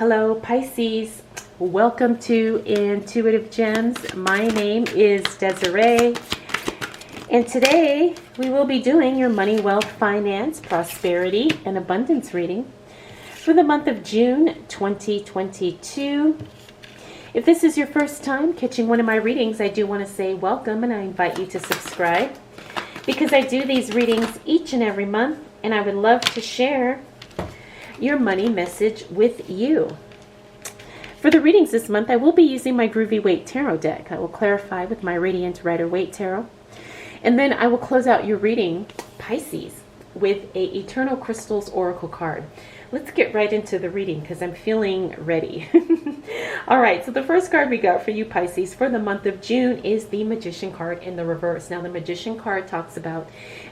Hello Pisces, welcome to Intuitive Gems. My name is Desiree, and today we will be doing your money, wealth, finance, prosperity, and abundance reading for the month of June 2022. If this is your first time catching one of my readings, I do want to say welcome, and I invite you to subscribe because I do these readings each and every month, and I would love to share your money message with you. For the readings this month, I will be using my Groovy Waite tarot deck. I will clarify with my Radiant Rider Waite tarot. And then I will close out your reading, Pisces, with a Eternal Crystals Oracle card. Let's get right into the reading because I'm feeling ready. All right, so the first card we got for you, Pisces, for the month of June is the Magician card in the reverse. Now, the Magician card talks about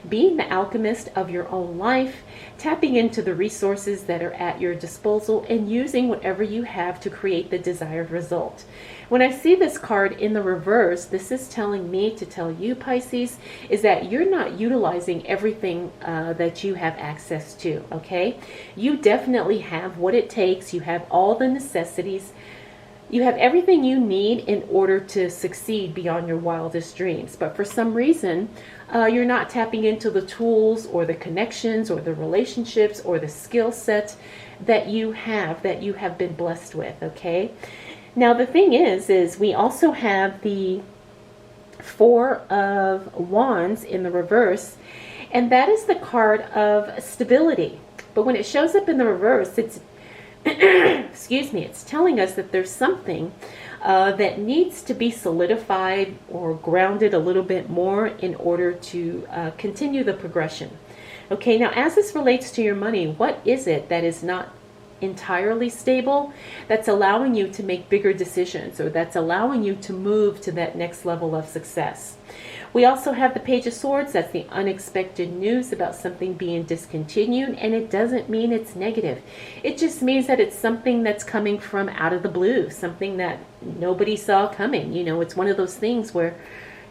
being the alchemist of your own life, tapping into the resources that are at your disposal, and using whatever you have to create the desired result. When I see this card in the reverse, this is telling me to tell you, Pisces, is that you're not utilizing everything that you have access to, okay? You definitely have what it takes. You have all the necessities. You have everything you need in order to succeed beyond your wildest dreams. But for some reason, you're not tapping into the tools or the connections or the relationships or the skill set that you have been blessed with, okay? Now, the thing is we also have the Four of Wands in the reverse, and that is the card of stability. But when it shows up in the reverse, it's excuse me, it's telling us that there's something that needs to be solidified or grounded a little bit more in order to continue the progression. Okay, now as this relates to your money, what is it that is not entirely stable that's allowing you to make bigger decisions, or that's allowing you to move to that next level of success? We also have the Page of Swords. That's the unexpected news about something being discontinued, and it doesn't mean it's negative. It just means that it's something that's coming from out of the blue, something that nobody saw coming. You know, it's one of those things where,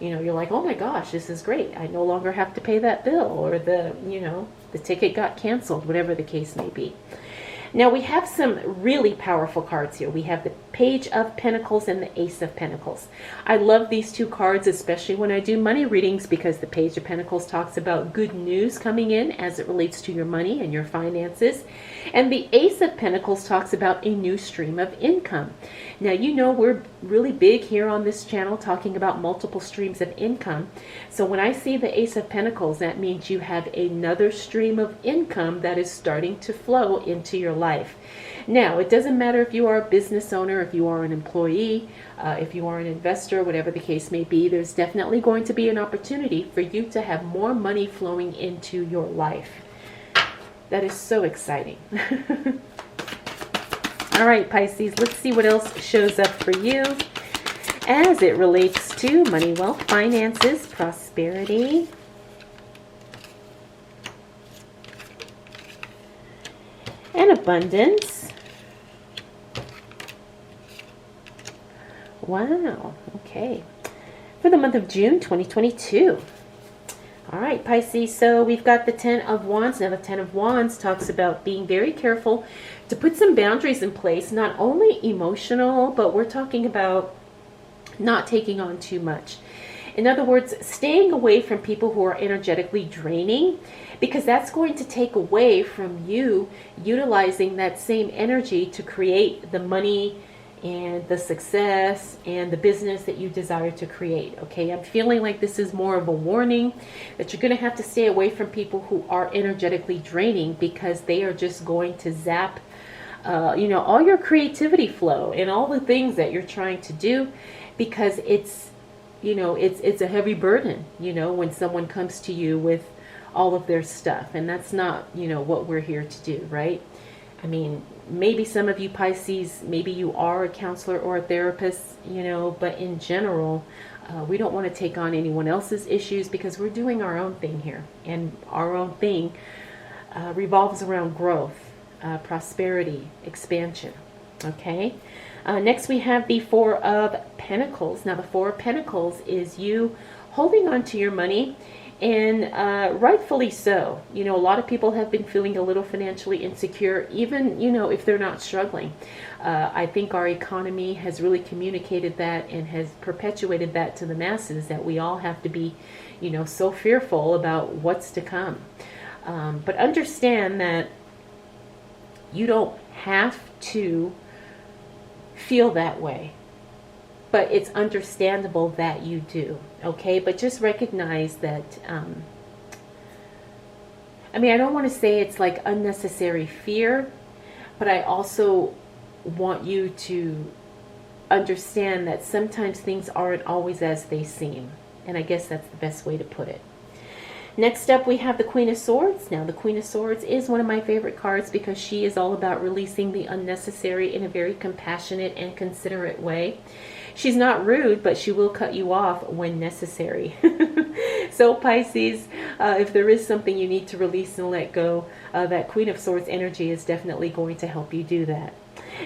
you know, you're like, oh my gosh, this is great. I no longer have to pay that bill, or the ticket got canceled, whatever the case may be. Now, we have some really powerful cards here. We have the Page of Pentacles and the Ace of Pentacles. I love these two cards, especially when I do money readings, because the Page of Pentacles talks about good news coming in as it relates to your money and your finances. And the Ace of Pentacles talks about a new stream of income. Now, you know we're really big here on this channel talking about multiple streams of income. So when I see the Ace of Pentacles, that means you have another stream of income that is starting to flow into your life. Now, it doesn't matter if you are a business owner, if you are an employee, if you are an investor, whatever the case may be, there's definitely going to be an opportunity for you to have more money flowing into your life. That is so exciting. All right, Pisces, let's see what else shows up for you as it relates to money, wealth, finances, prosperity, and abundance. Wow, okay. For the month of June 2022. All right, Pisces, so we've got the Ten of Wands. Now, the Ten of Wands talks about being very careful to put some boundaries in place, not only emotional, but we're talking about not taking on too much. In other words, staying away from people who are energetically draining, because that's going to take away from you utilizing that same energy to create the money and the success and the business that you desire to create. Okay, I'm feeling like this is more of a warning that you're going to have to stay away from people who are energetically draining, because they are just going to zap all your creativity flow and all the things that you're trying to do, because it's a heavy burden, when someone comes to you with all of their stuff, and that's not, what we're here to do, right? I mean, maybe some of you Pisces, maybe you are a counselor or a therapist, but in general, we don't want to take on anyone else's issues, because we're doing our own thing here, and our own thing revolves around growth, prosperity, expansion. Okay. Next we have the Four of Pentacles. Now, the Four of Pentacles is you holding on to your money And rightfully so. You know, a lot of people have been feeling a little financially insecure, even, you know, if they're not struggling. I think our economy has really communicated that and has perpetuated that to the masses, that we all have to be, you know, so fearful about what's to come. But understand that you don't have to feel that way. But it's understandable that you do, okay? But just recognize that, I mean, I don't want to say it's like unnecessary fear, but I also want you to understand that sometimes things aren't always as they seem. And I guess that's the best way to put it. Next up, we have the Queen of Swords. Now, the Queen of Swords is one of my favorite cards because she is all about releasing the unnecessary in a very compassionate and considerate way. She's not rude, but she will cut you off when necessary. So Pisces, if there is something you need to release and let go, that Queen of Swords energy is definitely going to help you do that.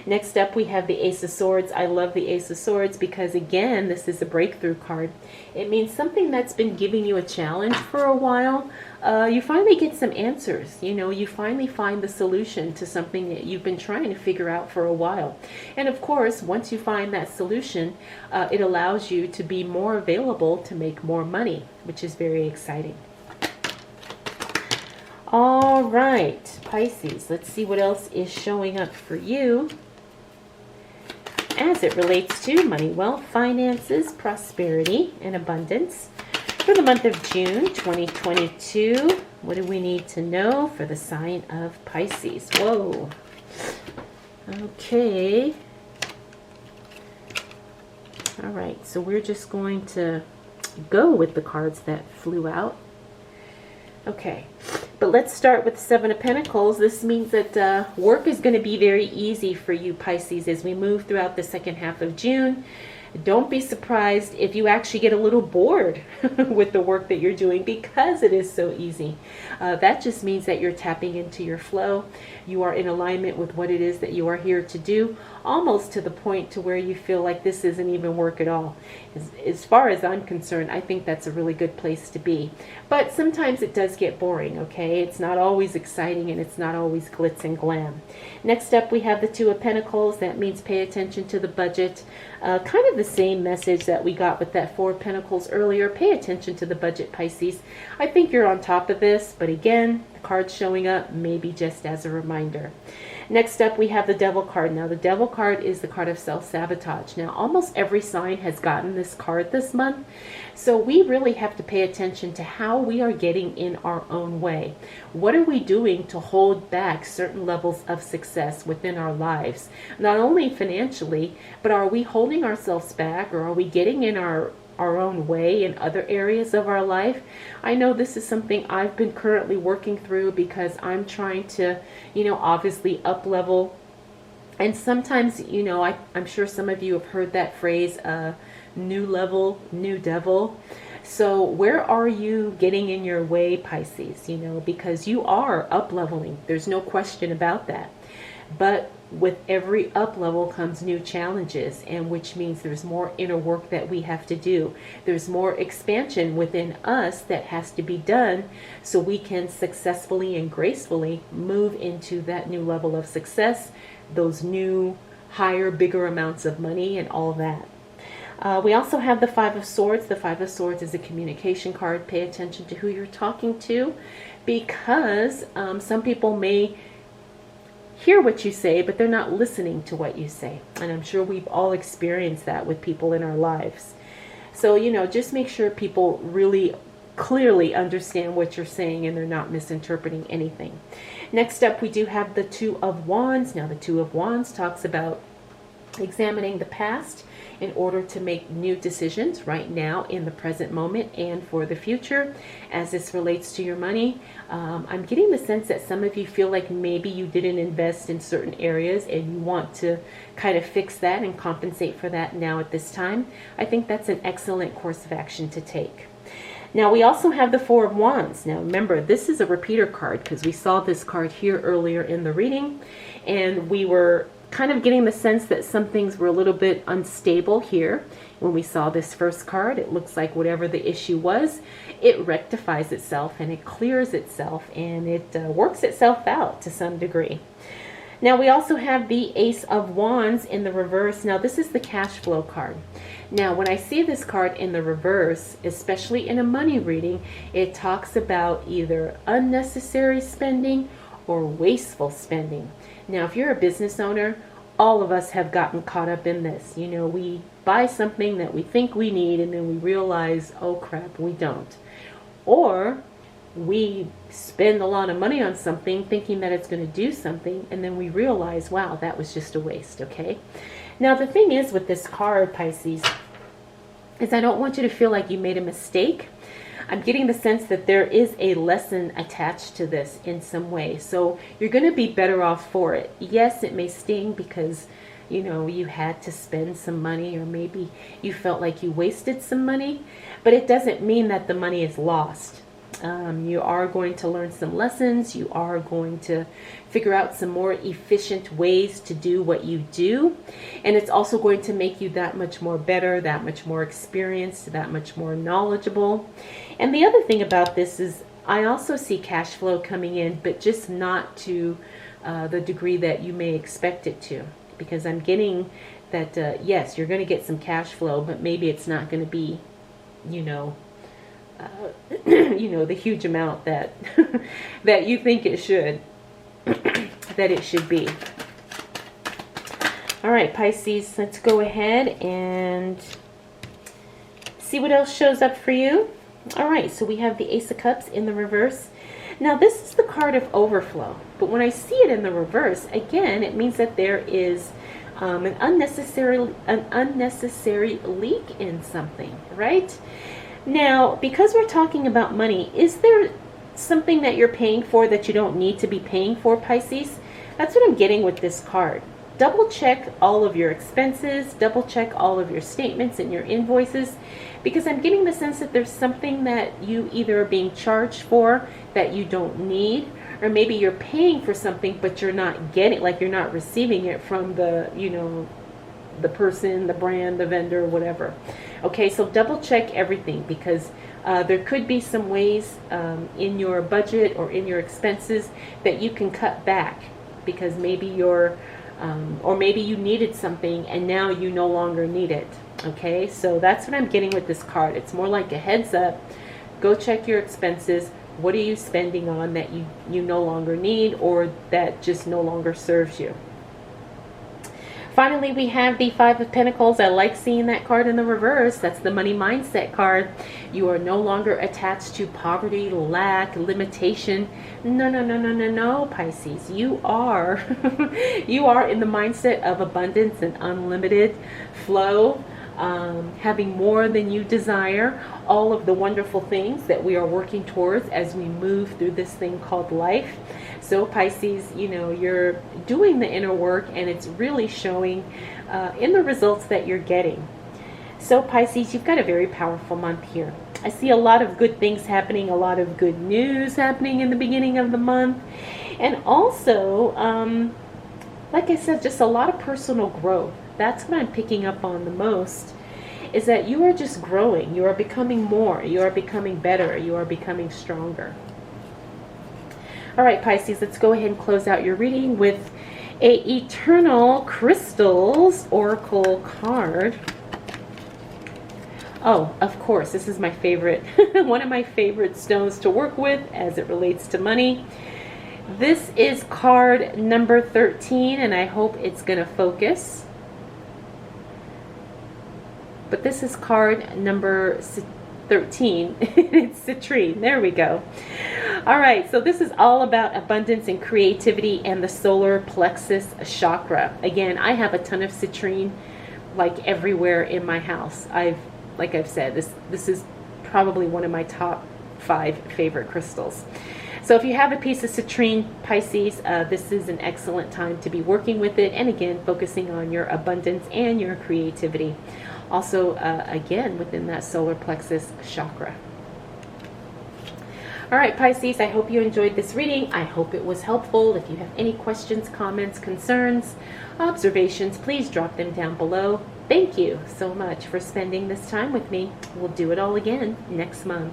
Next up, we have the Ace of Swords. I love the Ace of Swords because, again, this is a breakthrough card. It means something that's been giving you a challenge for a while. You finally get some answers. You know, you finally find the solution to something that you've been trying to figure out for a while. And of course, once you find that solution, it allows you to be more available to make more money, which is very exciting. All right, Pisces, let's see what else is showing up for you as it relates to money, wealth, finances, prosperity, and abundance for the month of June 2022. What do we need to know for the sign of Pisces? Whoa. Okay. All right, so we're just going to go with the cards that flew out. Okay, but let's start with the Seven of Pentacles. This means that work is going to be very easy for you, Pisces, as we move throughout the second half of June. Don't be surprised if you actually get a little bored with the work that you're doing because it is so easy. That just means that you're tapping into your flow. You are in alignment with what it is that you are here to do, almost to the point to where you feel like this isn't even work at all. As far as I'm concerned, I think that's a really good place to be. But sometimes it does get boring, okay? It's not always exciting and it's not always glitz and glam. Next up, we have the Two of Pentacles. That means pay attention to the budget. Kind of the same message that we got with that Four of Pentacles earlier. Pay attention to the budget, Pisces. I think you're on top of this, but again, the card's showing up maybe just as a reminder. Next up, we have the Devil card. Now, the Devil card is the card of self-sabotage. Now, almost every sign has gotten this card this month. So we really have to pay attention to how we are getting in our own way. What are we doing to hold back certain levels of success within our lives? Not only financially, but are we holding ourselves back, or are we getting in our own way in other areas of our life? I know this is something I've been currently working through because I'm trying to, you know, obviously up level. And sometimes, you know, I'm sure some of you have heard that phrase, new level, new devil. So where are you getting in your way, Pisces? You know, because you are up leveling. There's no question about that. But with every up level comes new challenges, and which means there's more inner work that we have to do. There's more expansion within us that has to be done so we can successfully and gracefully move into that new level of success, those new, higher, bigger amounts of money and all that. We also have the Five of Swords. The Five of Swords is a communication card. Pay attention to who you're talking to, because some people may hear what you say, but they're not listening to what you say. And I'm sure we've all experienced that with people in our lives. So, you know, just make sure people really clearly understand what you're saying and they're not misinterpreting anything. Next up, we do have the Two of Wands. Now, the Two of Wands talks about examining the past in order to make new decisions right now in the present moment and for the future as this relates to your money. I'm getting the sense that some of you feel like maybe you didn't invest in certain areas and you want to kind of fix that and compensate for that now at this time. I think that's an excellent course of action to take. Now, we also have the Four of Wands. Now, remember, this is a repeater card because we saw this card here earlier in the reading, and we were kind of getting the sense that some things were a little bit unstable here. When we saw this first card, it looks like whatever the issue was, it rectifies itself and it clears itself and it works itself out to some degree. Now we also have the Ace of Wands in the reverse. Now this is the cash flow card. Now when I see this card in the reverse, especially in a money reading, it talks about either unnecessary spending or wasteful spending. Now if you're a business owner, all of us have gotten caught up in this. You know, we buy something that we think we need and then we realize, oh crap, we don't. Or we spend a lot of money on something thinking that it's going to do something, and then we realize, wow, that was just a waste. Okay, now the thing is with this card, Pisces, is I don't want you to feel like you made a mistake. I'm getting the sense that there is a lesson attached to this in some way, so you're going to be better off for it. Yes, it may sting because you know you had to spend some money, or maybe you felt like you wasted some money, but it doesn't mean that the money is lost. You are going to learn some lessons. You are going to figure out some more efficient ways to do what you do. And it's also going to make you that much more better, that much more experienced, that much more knowledgeable. And the other thing about this is I also see cash flow coming in, but just not to the degree that you may expect it to. Because I'm getting that, yes, you're going to get some cash flow, but maybe it's not going to be, you know, the huge amount that that you think it should be. All right, Pisces, let's go ahead and see what else shows up for you. All right, so we have the Ace of Cups in the reverse. Now this is the card of overflow, but when I see it in the reverse, again, it means that there is an unnecessary leak in something, right? Now, because we're talking about money, is there something that you're paying for that you don't need to be paying for, Pisces? That's what I'm getting with this card. Double check all of your expenses, double check all of your statements and your invoices, because I'm getting the sense that there's something that you either are being charged for that you don't need, or maybe you're paying for something but you're not getting, like you're not receiving it from the, you know, the person, the brand, the vendor, whatever. Okay, so double check everything, because there could be some ways in your budget or in your expenses that you can cut back, because maybe you're or maybe you needed something and now you no longer need it. Okay, so that's what I'm getting with this card. It's more like a heads up. Go check your expenses. What are you spending on that you no longer need, or that just no longer serves you? Finally, we have the Five of Pentacles. I like seeing that card in the reverse. That's the money mindset card. You are no longer attached to poverty, lack, limitation. No, Pisces. You are, you are in the mindset of abundance and unlimited flow, having more than you desire, all of the wonderful things that we are working towards as we move through this thing called life. So Pisces, you know, you're doing the inner work and it's really showing in the results that you're getting. So Pisces, you've got a very powerful month here. I see a lot of good things happening, a lot of good news happening in the beginning of the month. And also, like I said, just a lot of personal growth. That's what I'm picking up on the most, is that you are just growing. You are becoming more. You are becoming better. You are becoming stronger. All right, Pisces, let's go ahead and close out your reading with a Eternal Crystals Oracle card. Oh, of course, this is my favorite, one of my favorite stones to work with as it relates to money. This is card number 13, and I hope it's going to focus. But this is card number 13. It's citrine. There we go. All right, so this is all about abundance and creativity and the solar plexus chakra. Again, I have a ton of citrine like everywhere in my house. Like I've said, this is probably one of my top 5 favorite crystals. So if you have a piece of citrine, Pisces, this is an excellent time to be working with it, and again, focusing on your abundance and your creativity. Also, again, within that solar plexus chakra. All right, Pisces, I hope you enjoyed this reading. I hope it was helpful. If you have any questions, comments, concerns, observations, please drop them down below. Thank you so much for spending this time with me. We'll do it all again next month.